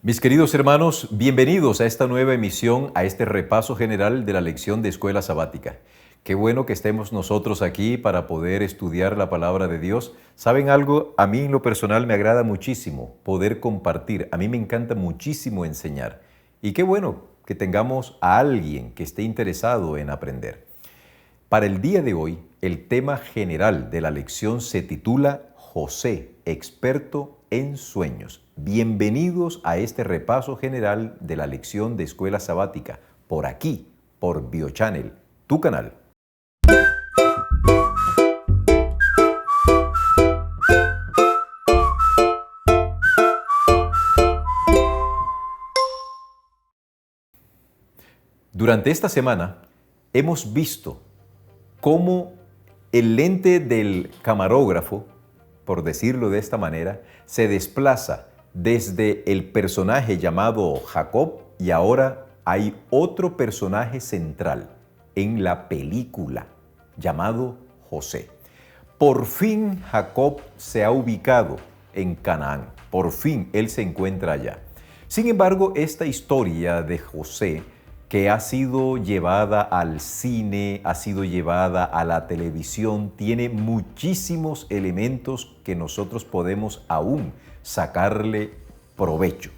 Mis queridos hermanos, bienvenidos a esta nueva emisión, a este repaso general de la lección de Escuela Sabática. Qué bueno que estemos nosotros aquí para poder estudiar la palabra de Dios. ¿Saben algo? A mí en lo personal me agrada muchísimo poder compartir. A mí me encanta muchísimo enseñar. Y qué bueno que tengamos a alguien que esté interesado en aprender. Para el día de hoy, el tema general de la lección se titula José, experto en sueños. Bienvenidos a este repaso general de la lección de Escuela Sabática, por aquí, por BioChannel, tu canal. Durante esta semana hemos visto cómo el lente del camarógrafo, por decirlo de esta manera, se desplaza desde el personaje llamado Jacob y ahora hay otro personaje central en la película llamado José. Por fin Jacob se ha ubicado en Canaán, por fin él se encuentra allá. Sin embargo, esta historia de José, que ha sido llevada al cine, ha sido llevada a la televisión, tiene muchísimos elementos que nosotros podemos aún sacarle provecho.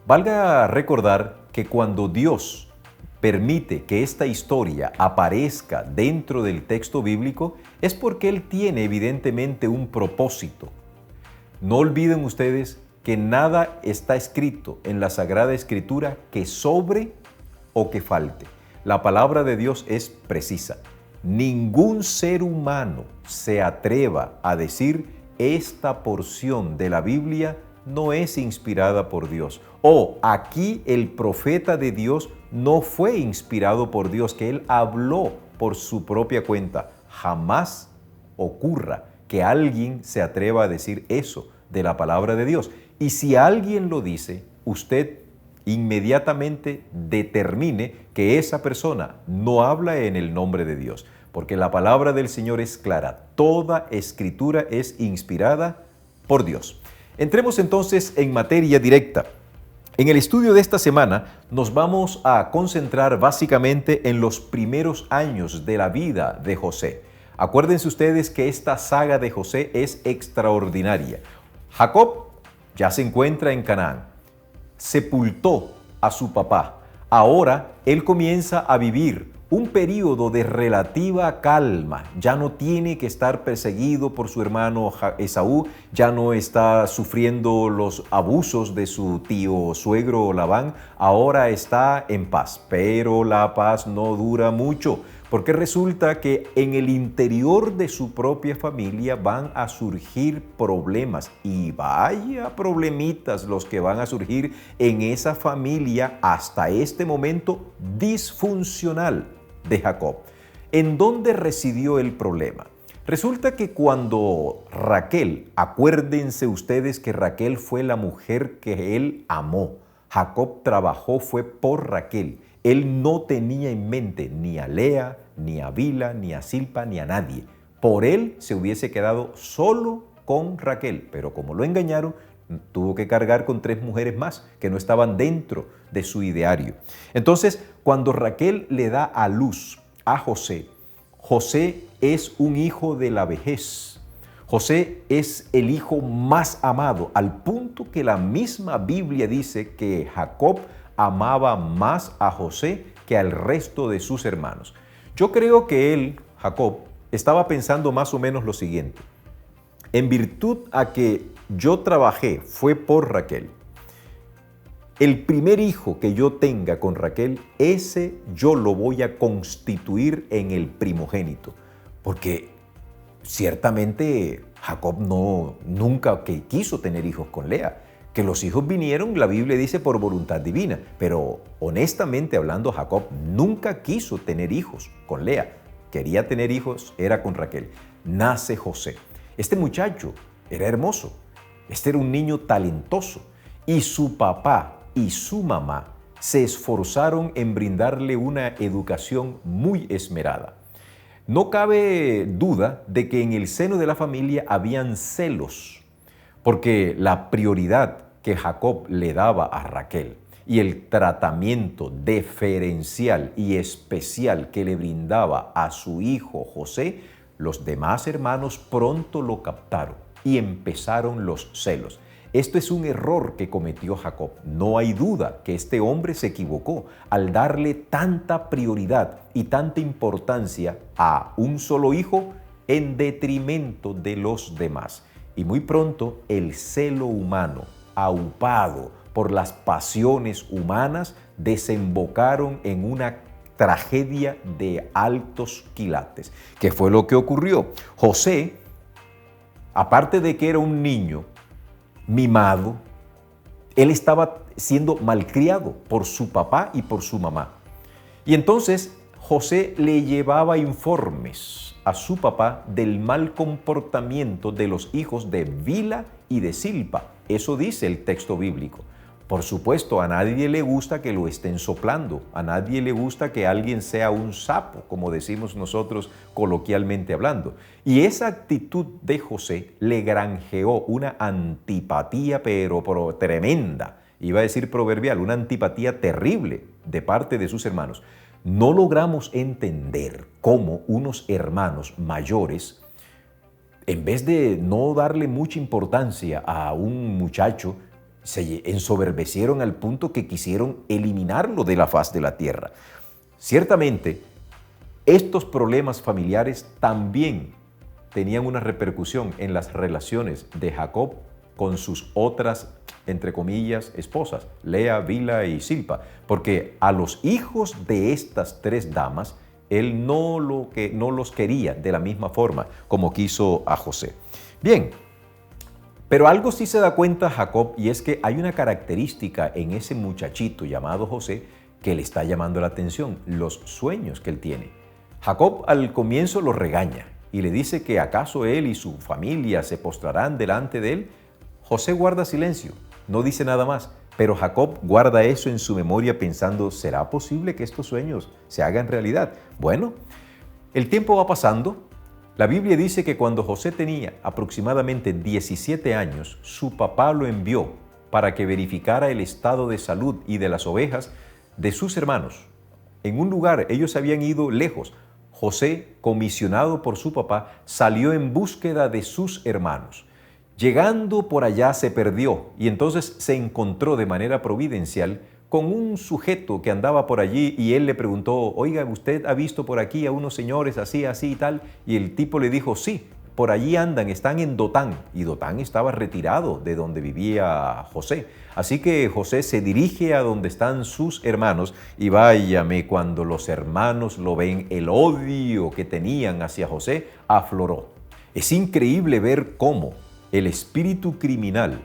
Valga recordar que cuando Dios permite que esta historia aparezca dentro del texto bíblico, es porque Él tiene evidentemente un propósito. No olviden ustedes que nada está escrito en la Sagrada Escritura que sobre o que falte. La palabra de Dios es precisa. Ningún ser humano se atreva a decir esta porción de la Biblia no es inspirada por Dios. O aquí el profeta de Dios no fue inspirado por Dios, que él habló por su propia cuenta. Jamás ocurra que alguien se atreva a decir eso de la palabra de Dios. Y si alguien lo dice, usted inmediatamente determine que esa persona no habla en el nombre de Dios, porque la palabra del Señor es clara. Toda escritura es inspirada por Dios. Entremos entonces en materia directa. En el estudio de esta semana nos vamos a concentrar básicamente en los primeros años de la vida de José. Acuérdense ustedes que esta saga de José es extraordinaria. Jacob ya se encuentra en Canaán. Sepultó a su papá. Ahora él comienza a vivir un periodo de relativa calma. Ya no tiene que estar perseguido por su hermano Esaú, ya no está sufriendo los abusos de su tío suegro Labán. Ahora está en paz, pero la paz no dura mucho, porque resulta que en el interior de su propia familia van a surgir problemas, y vaya problemitas los que van a surgir en esa familia hasta este momento disfuncional de Jacob. ¿En dónde residió el problema? Resulta que cuando Raquel, acuérdense ustedes que Raquel fue la mujer que él amó. Jacob trabajó fue por Raquel. Él no tenía en mente ni a Lea, ni a Bila, ni a Silpa, ni a nadie. Por él se hubiese quedado solo con Raquel, pero como lo engañaron, tuvo que cargar con 3 mujeres más que no estaban dentro de su ideario. Entonces, cuando Raquel le da a luz a José, José es un hijo de la vejez. José es el hijo más amado, al punto que la misma Biblia dice que Jacob amaba más a José que al resto de sus hermanos. Yo creo que él, Jacob, estaba pensando más o menos lo siguiente: en virtud a que yo trabajé fue por Raquel, el primer hijo que yo tenga con Raquel, ese yo lo voy a constituir en el primogénito, porque ciertamente Jacob nunca quiso tener hijos con Lea. Que los hijos vinieron, la Biblia dice, por voluntad divina, pero honestamente hablando, Jacob nunca quiso tener hijos con Lea. Quería tener hijos, era con Raquel. Nace José. Este muchacho era hermoso, este era un niño talentoso, y su papá y su mamá se esforzaron en brindarle una educación muy esmerada. No cabe duda de que en el seno de la familia habían celos, porque la prioridad que Jacob le daba a Raquel y el tratamiento deferencial y especial que le brindaba a su hijo José, los demás hermanos pronto lo captaron y empezaron los celos. Esto es un error que cometió Jacob. No hay duda que este hombre se equivocó al darle tanta prioridad y tanta importancia a un solo hijo en detrimento de los demás. Y muy pronto el celo humano, aupado por las pasiones humanas, desembocaron en una tragedia de altos quilates. ¿Qué fue lo que ocurrió? José, aparte de que era un niño mimado, él estaba siendo malcriado por su papá y por su mamá. Y entonces José le llevaba informes a su papá del mal comportamiento de los hijos de Bilha y de Zilpa. Eso dice el texto bíblico. Por supuesto, a nadie le gusta que lo estén soplando, a nadie le gusta que alguien sea un sapo, como decimos nosotros coloquialmente hablando. Y esa actitud de José le granjeó una antipatía, pero tremenda, iba a decir proverbial, una antipatía terrible de parte de sus hermanos. No logramos entender cómo unos hermanos mayores, en vez de no darle mucha importancia a un muchacho, se ensoberbecieron al punto que quisieron eliminarlo de la faz de la tierra. Ciertamente, estos problemas familiares también tenían una repercusión en las relaciones de Jacob con sus otras, entre comillas, esposas, Lea, Bilha y Zilpa, porque a los hijos de estas tres damas, él no los quería de la misma forma como quiso a José. Bien, pero algo sí se da cuenta Jacob, y es que hay una característica en ese muchachito llamado José que le está llamando la atención, los sueños que él tiene. Jacob al comienzo lo regaña y le dice que acaso él y su familia se postrarán delante de él. José guarda silencio, no dice nada más, pero Jacob guarda eso en su memoria pensando, ¿será posible que estos sueños se hagan realidad? Bueno, el tiempo va pasando. La Biblia dice que cuando José tenía aproximadamente 17 años, su papá lo envió para que verificara el estado de salud y de las ovejas de sus hermanos. En un lugar, ellos habían ido lejos. José, comisionado por su papá, salió en búsqueda de sus hermanos. Llegando por allá se perdió y entonces se encontró de manera providencial con un sujeto que andaba por allí y él le preguntó, oiga, ¿usted ha visto por aquí a unos señores así, así y tal? Y el tipo le dijo, sí, por allí andan, están en Dotán. Y Dotán estaba retirado de donde vivía José. Así que José se dirige a donde están sus hermanos y váyame, cuando los hermanos lo ven, el odio que tenían hacia José afloró. Es increíble ver cómo el espíritu criminal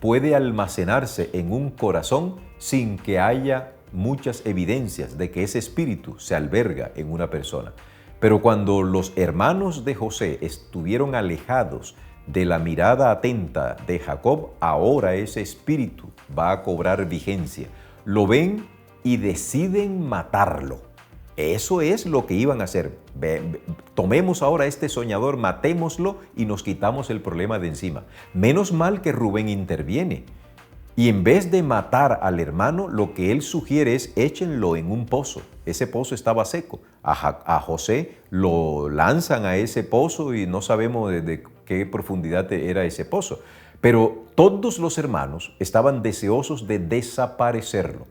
puede almacenarse en un corazón sin que haya muchas evidencias de que ese espíritu se alberga en una persona. Pero cuando los hermanos de José estuvieron alejados de la mirada atenta de Jacob, ahora ese espíritu va a cobrar vigencia. Lo ven y deciden matarlo. Eso es lo que iban a hacer. Tomemos ahora a este soñador, matémoslo y nos quitamos el problema de encima. Menos mal que Rubén interviene. Y en vez de matar al hermano, lo que él sugiere es échenlo en un pozo. Ese pozo estaba seco. A José lo lanzan a ese pozo y no sabemos de qué profundidad era ese pozo. Pero todos los hermanos estaban deseosos de desaparecerlo.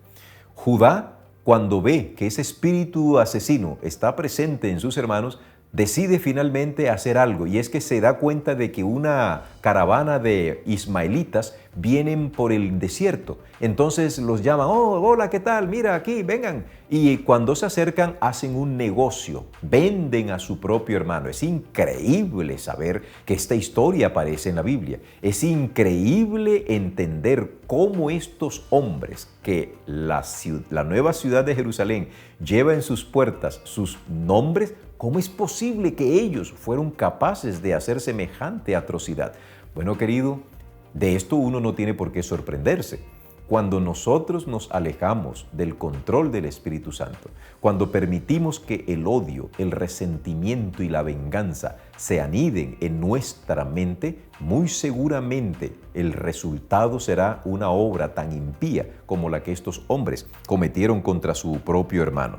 Judá, cuando ve que ese espíritu asesino está presente en sus hermanos, decide finalmente hacer algo, y es que se da cuenta de que una caravana de ismaelitas vienen por el desierto. Entonces los llaman, oh, hola, ¿qué tal? Mira aquí, vengan. Y cuando se acercan hacen un negocio, venden a su propio hermano. Es increíble saber que esta historia aparece en la Biblia. Es increíble entender cómo estos hombres que la nueva ciudad de Jerusalén lleva en sus puertas sus nombres, ¿cómo es posible que ellos fueron capaces de hacer semejante atrocidad? Bueno, querido, de esto uno no tiene por qué sorprenderse. Cuando nosotros nos alejamos del control del Espíritu Santo, cuando permitimos que el odio, el resentimiento y la venganza se aniden en nuestra mente, muy seguramente el resultado será una obra tan impía como la que estos hombres cometieron contra su propio hermano.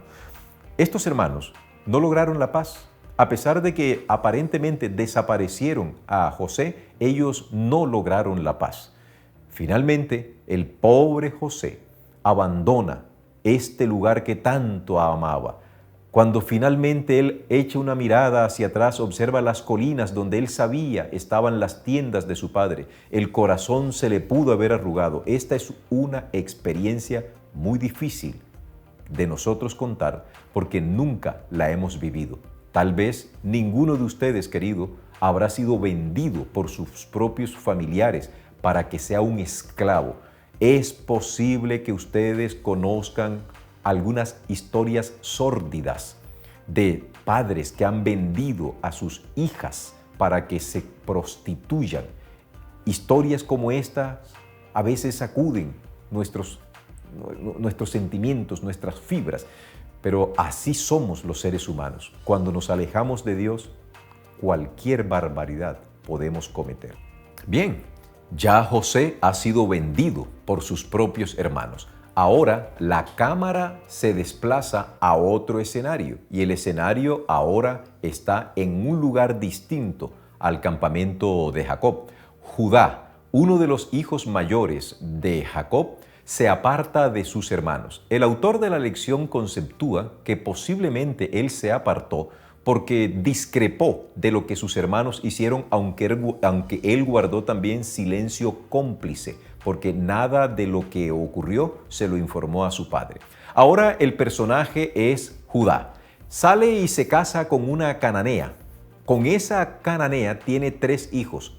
Estos hermanos no lograron la paz. A pesar de que aparentemente desaparecieron a José, ellos no lograron la paz. Finalmente, el pobre José abandona este lugar que tanto amaba. Cuando finalmente él echa una mirada hacia atrás, observa las colinas donde él sabía estaban las tiendas de su padre. El corazón se le pudo haber arrugado. Esta es una experiencia muy difícil de nosotros contar porque nunca la hemos vivido. Tal vez ninguno de ustedes, querido, habrá sido vendido por sus propios familiares para que sea un esclavo. Es posible que ustedes conozcan algunas historias sórdidas de padres que han vendido a sus hijas para que se prostituyan. Historias como estas a veces sacuden nuestros sentimientos, nuestras fibras, pero así somos los seres humanos. Cuando nos alejamos de Dios, cualquier barbaridad podemos cometer. Bien, ya José ha sido vendido por sus propios hermanos. Ahora la cámara se desplaza a otro escenario y el escenario ahora está en un lugar distinto al campamento de Jacob. Judá, uno de los hijos mayores de Jacob, se aparta de sus hermanos. El autor de la lección conceptúa que posiblemente él se apartó porque discrepó de lo que sus hermanos hicieron, aunque él guardó también silencio cómplice, porque nada de lo que ocurrió se lo informó a su padre. Ahora el personaje es Judá. Sale y se casa con una cananea. Con esa cananea tiene 3 hijos,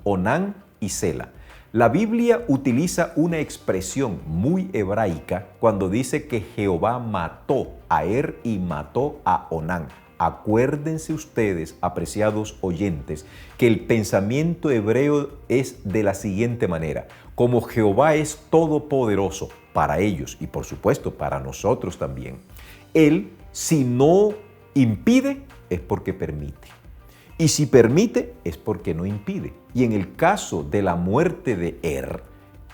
Onán y Sela. La Biblia utiliza una expresión muy hebraica cuando dice que Jehová mató a y mató a Onán. Acuérdense ustedes, apreciados oyentes, que el pensamiento hebreo es de la siguiente manera. Como Jehová es todopoderoso para ellos y por supuesto para nosotros también, Él, si no impide, es porque permite. Y si permite, es porque no impide. Y en el caso de la muerte de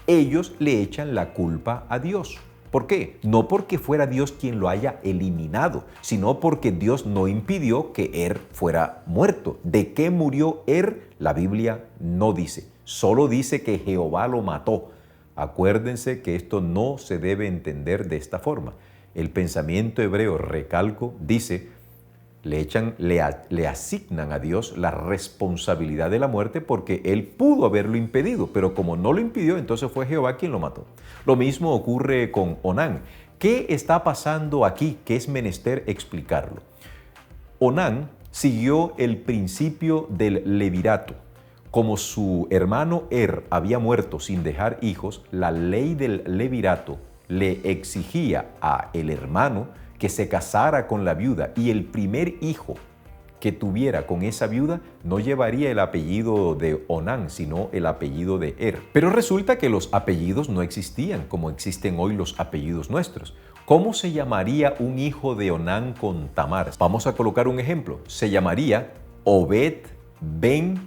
ellos le echan la culpa a Dios. ¿Por qué? No porque fuera Dios quien lo haya eliminado, sino porque Dios no impidió que fuera muerto. ¿De qué murió La Biblia no dice. Solo dice que Jehová lo mató. Acuérdense que esto no se debe entender de esta forma. El pensamiento hebreo, recalco, dice, le asignan a Dios la responsabilidad de la muerte porque Él pudo haberlo impedido, pero como no lo impidió, entonces fue Jehová quien lo mató. Lo mismo ocurre con Onán. ¿Qué está pasando aquí? ¿Qué es menester explicarlo? Onán siguió el principio del levirato. Como su hermano había muerto sin dejar hijos, la ley del levirato le exigía a el hermano que se casara con la viuda y el primer hijo que tuviera con esa viuda no llevaría el apellido de Onán, sino el apellido de Pero resulta que los apellidos no existían como existen hoy los apellidos nuestros. ¿Cómo se llamaría un hijo de Onán con Tamar? Vamos a colocar un ejemplo. Se llamaría Obed ben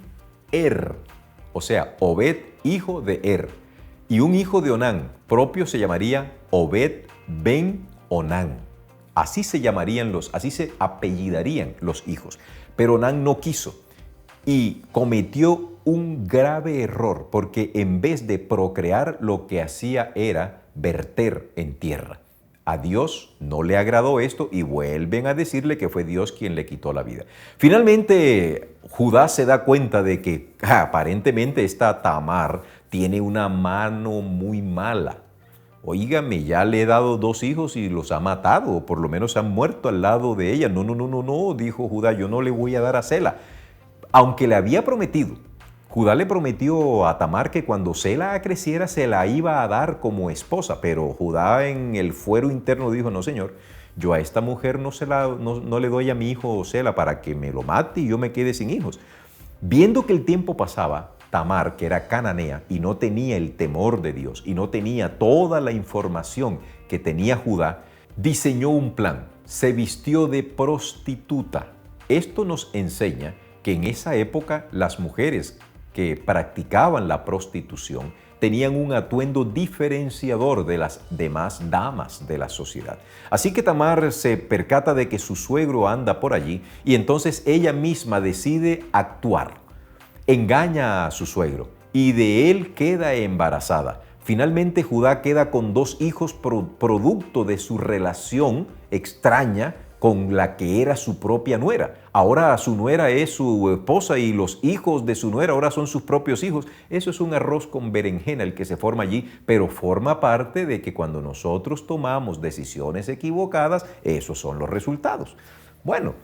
o sea, Obed, hijo de Y un hijo de Onán propio se llamaría Obed ben Onán. Así se apellidarían los hijos. Pero Onán no quiso y cometió un grave error porque en vez de procrear lo que hacía era verter en tierra. A Dios no le agradó esto y vuelven a decirle que fue Dios quien le quitó la vida. Finalmente, Judá se da cuenta de que aparentemente esta Tamar tiene una mano muy mala. Óigame, ya le he dado 2 hijos y los ha matado, o por lo menos han muerto al lado de ella. No, dijo Judá, yo no le voy a dar a Sela. Aunque le había prometido, Judá le prometió a Tamar que cuando Sela creciera se la iba a dar como esposa, pero Judá en el fuero interno dijo, no señor, yo a esta mujer no le doy a mi hijo Sela para que me lo mate y yo me quede sin hijos. Viendo que el tiempo pasaba, Tamar, que era cananea y no tenía el temor de Dios y no tenía toda la información que tenía Judá, diseñó un plan, se vistió de prostituta. Esto nos enseña que en esa época las mujeres que practicaban la prostitución tenían un atuendo diferenciador de las demás damas de la sociedad. Así que Tamar se percata de que su suegro anda por allí y entonces ella misma decide actuar. Engaña a su suegro y de él queda embarazada. Finalmente Judá queda con 2 hijos producto de su relación extraña con la que era su propia nuera. Ahora su nuera es su esposa y los hijos de su nuera ahora son sus propios hijos. Eso es un arroz con berenjena el que se forma allí, pero forma parte de que cuando nosotros tomamos decisiones equivocadas, esos son los resultados. Bueno,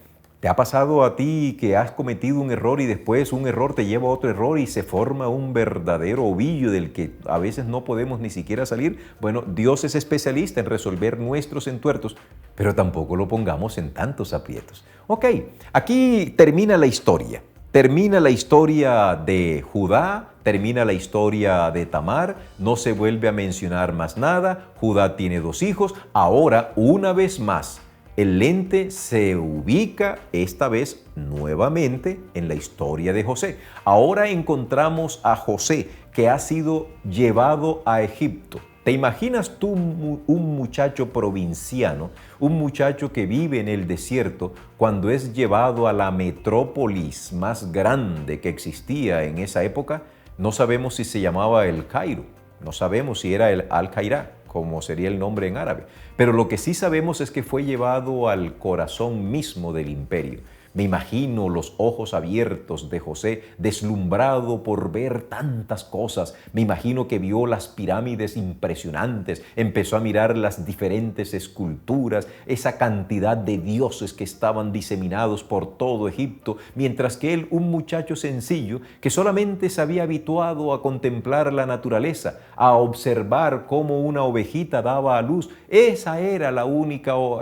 ¿te ha pasado a ti que has cometido un error y después un error te lleva a otro error y se forma un verdadero ovillo del que a veces no podemos ni siquiera salir? Bueno, Dios es especialista en resolver nuestros entuertos, pero tampoco lo pongamos en tantos aprietos. Ok, aquí termina la historia. Termina la historia de Judá, termina la historia de Tamar, no se vuelve a mencionar más nada. Judá tiene 2 hijos. Ahora, una vez más, el lente se ubica esta vez nuevamente en la historia de José. Ahora encontramos a José que ha sido llevado a Egipto. ¿Te imaginas tú un muchacho provinciano, un muchacho que vive en el desierto, cuando es llevado a la metrópolis más grande que existía en esa época? No sabemos si se llamaba el Cairo, no sabemos si era el Al-Qaira, como sería el nombre en árabe. Pero lo que sí sabemos es que fue llevado al corazón mismo del imperio. Me imagino los ojos abiertos de José, deslumbrado por ver tantas cosas. Me imagino que vio las pirámides impresionantes, empezó a mirar las diferentes esculturas, esa cantidad de dioses que estaban diseminados por todo Egipto, mientras que él, un muchacho sencillo, que solamente se había habituado a contemplar la naturaleza, a observar cómo una ovejita daba a luz. Esa era lo único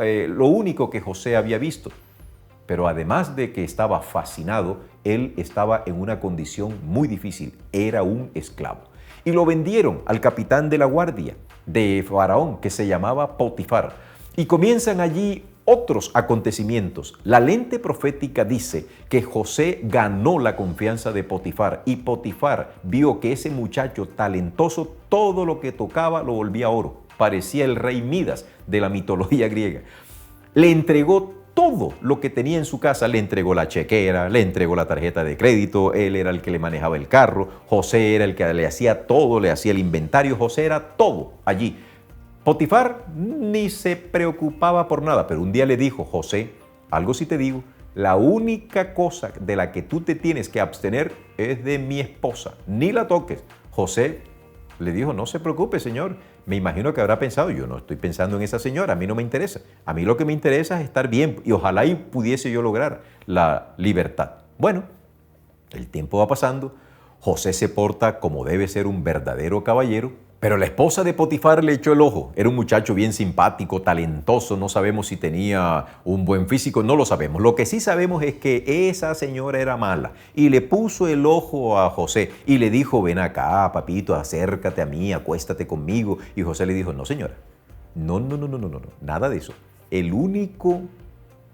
que José había visto. Pero además de que estaba fascinado, él estaba en una condición muy difícil. Era un esclavo. Y lo vendieron al capitán de la guardia de Faraón, que se llamaba Potifar. Y comienzan allí otros acontecimientos. La lente profética dice que José ganó la confianza de Potifar y Potifar vio que ese muchacho talentoso, todo lo que tocaba lo volvía oro. Parecía el rey Midas de la mitología griega. Le entregó todo lo que tenía en su casa, le entregó la chequera, le entregó la tarjeta de crédito, él era el que le manejaba el carro, José era el que le hacía todo, le hacía el inventario, José era todo allí. Potifar ni se preocupaba por nada, pero un día le dijo: José, algo sí te digo, la única cosa de la que tú te tienes que abstener es de mi esposa, ni la toques. José le dijo: no se preocupe, señor. Me imagino que habrá pensado: yo no estoy pensando en esa señora, a mí no me interesa. A mí lo que me interesa es estar bien y ojalá y pudiese yo lograr la libertad. Bueno, el tiempo va pasando, José se porta como debe ser un verdadero caballero, pero la esposa de Potifar le echó el ojo. Era un muchacho bien simpático, talentoso, no sabemos si tenía un buen físico, no lo sabemos. Lo que sí sabemos es que esa señora era mala y le puso el ojo a José y le dijo: ven acá, papito, acércate a mí, acuéstate conmigo. Y José le dijo: no, señora, no, nada de eso. El único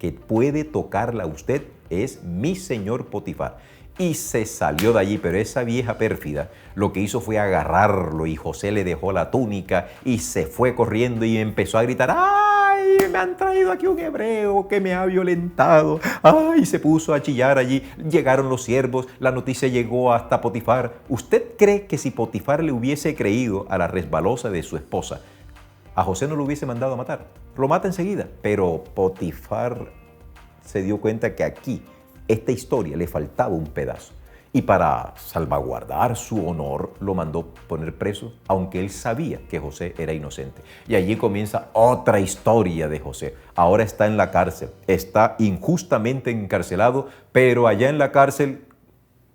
que puede tocarla a usted es mi señor Potifar. Y se salió de allí, pero esa vieja pérfida lo que hizo fue agarrarlo y José le dejó la túnica y se fue corriendo y empezó a gritar: ¡ay, me han traído aquí un hebreo que me ha violentado! ¡Ay! Se puso a chillar allí, llegaron los siervos, la noticia llegó hasta Potifar. ¿Usted cree que si Potifar le hubiese creído a la resbalosa de su esposa, a José no lo hubiese mandado a matar? Lo mata enseguida, pero Potifar se dio cuenta que aquí esta historia le faltaba un pedazo y para salvaguardar su honor lo mandó poner preso, aunque él sabía que José era inocente. Y allí comienza otra historia de José. Ahora está en la cárcel, está injustamente encarcelado, pero allá en la cárcel: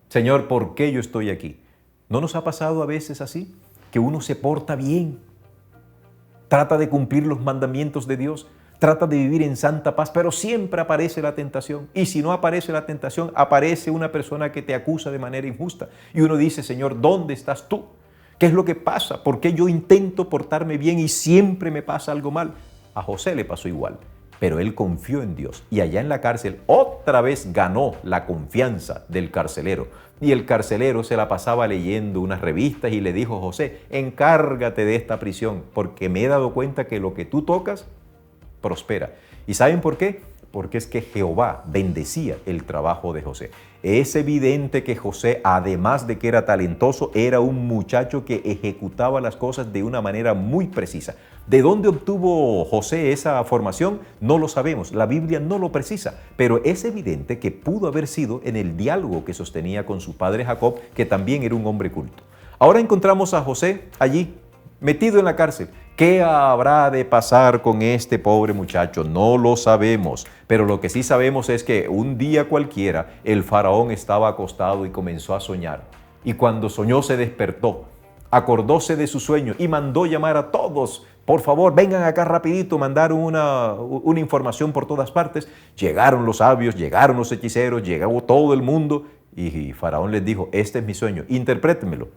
Señor, ¿por qué yo estoy aquí? ¿No nos ha pasado a veces así? Que uno se porta bien, trata de cumplir los mandamientos de Dios, Trata de vivir en santa paz, pero siempre aparece la tentación. Y si no aparece la tentación, aparece una persona que te acusa de manera injusta. Y uno dice, Señor, ¿dónde estás tú? ¿Qué es lo que pasa? ¿Por qué yo intento portarme bien y siempre me pasa algo mal? A José le pasó igual, pero él confió en Dios. Y allá en la cárcel otra vez ganó la confianza del carcelero. Y el carcelero se la pasaba leyendo unas revistas y le dijo, José, encárgate de esta prisión, porque me he dado cuenta que lo que tú tocas prospera. ¿Y saben por qué? Porque es que Jehová bendecía el trabajo de José. Es evidente que José, además de que era talentoso, era un muchacho que ejecutaba las cosas de una manera muy precisa. ¿De dónde obtuvo José esa formación? No lo sabemos, la Biblia no lo precisa, pero es evidente que pudo haber sido en el diálogo que sostenía con su padre Jacob, que también era un hombre culto. Ahora encontramos a José allí, metido en la cárcel. ¿Qué habrá de pasar con este pobre muchacho? No lo sabemos, pero lo que sí sabemos es que un día cualquiera el faraón estaba acostado y comenzó a soñar. Y cuando soñó se despertó, acordóse de su sueño y mandó llamar a todos. Por favor, vengan acá rapidito, mandaron una información por todas partes. Llegaron los sabios, llegaron los hechiceros, llegó todo el mundo y faraón les dijo, este es mi sueño, interprétenmelo.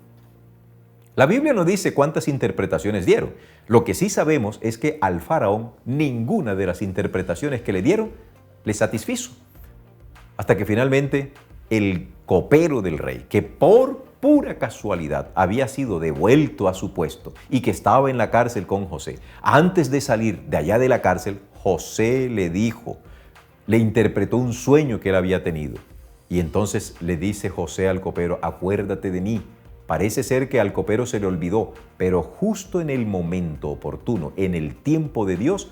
La Biblia no dice cuántas interpretaciones dieron. Lo que sí sabemos es que al faraón ninguna de las interpretaciones que le dieron le satisfizo. Hasta que finalmente el copero del rey, que por pura casualidad había sido devuelto a su puesto y que estaba en la cárcel con José, antes de salir de allá de la cárcel, José le dijo, le interpretó un sueño que él había tenido. Y entonces le dice José al copero, acuérdate de mí. Parece ser que al copero se le olvidó, pero justo en el momento oportuno, en el tiempo de Dios,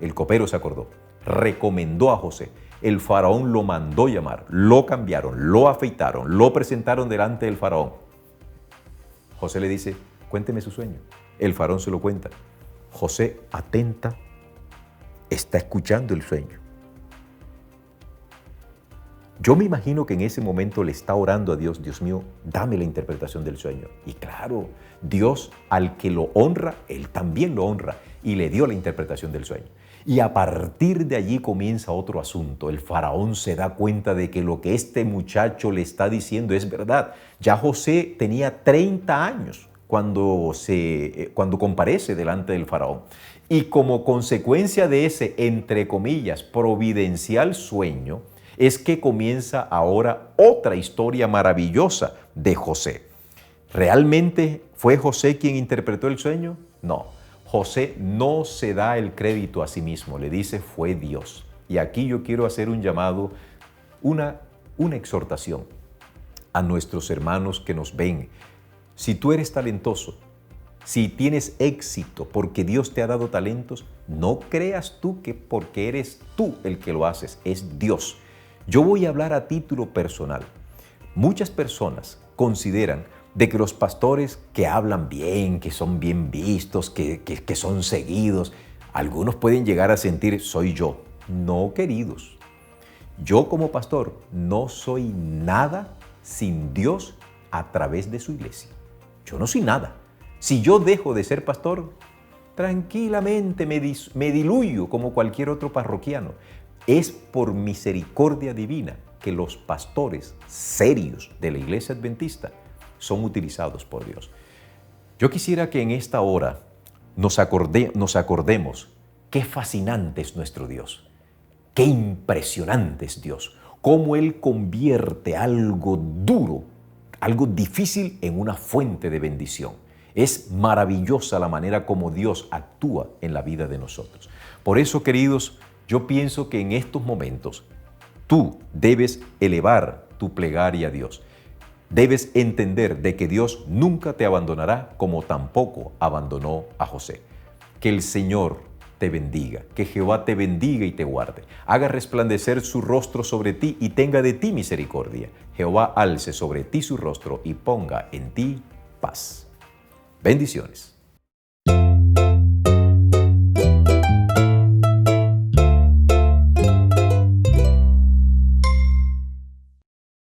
el copero se acordó, recomendó a José. El faraón lo mandó llamar, lo cambiaron, lo afeitaron, lo presentaron delante del faraón. José le dice, cuénteme su sueño. El faraón se lo cuenta. José, atenta, está escuchando el sueño. Yo me imagino que en ese momento le está orando a Dios, Dios mío, dame la interpretación del sueño. Y claro, Dios al que lo honra, Él también lo honra y le dio la interpretación del sueño. Y a partir de allí comienza otro asunto. El faraón se da cuenta de que lo que este muchacho le está diciendo es verdad. Ya José tenía 30 años cuando comparece delante del faraón. Y como consecuencia de ese, entre comillas, providencial sueño, es que comienza ahora otra historia maravillosa de José. ¿Realmente fue José quien interpretó el sueño? No. José no se da el crédito a sí mismo, le dice fue Dios. Y aquí yo quiero hacer un llamado, una exhortación a nuestros hermanos que nos ven. Si tú eres talentoso, si tienes éxito porque Dios te ha dado talentos, no creas tú que porque eres tú el que lo haces, es Dios. Yo voy a hablar a título personal. Muchas personas consideran de que los pastores que hablan bien, que son bien vistos, que son seguidos, algunos pueden llegar a sentir, soy yo. No, queridos. Yo como pastor no soy nada sin Dios a través de su iglesia. Yo no soy nada. Si yo dejo de ser pastor, tranquilamente me diluyo como cualquier otro parroquiano. Es por misericordia divina que los pastores serios de la iglesia adventista son utilizados por Dios. Yo quisiera que en esta hora nos acordemos qué fascinante es nuestro Dios, qué impresionante es Dios, cómo Él convierte algo duro, algo difícil en una fuente de bendición. Es maravillosa la manera como Dios actúa en la vida de nosotros. Por eso, queridos, yo pienso que en estos momentos tú debes elevar tu plegaria a Dios. Debes entender de que Dios nunca te abandonará como tampoco abandonó a José. Que el Señor te bendiga, que Jehová te bendiga y te guarde. Haga resplandecer su rostro sobre ti y tenga de ti misericordia. Jehová alce sobre ti su rostro y ponga en ti paz. Bendiciones.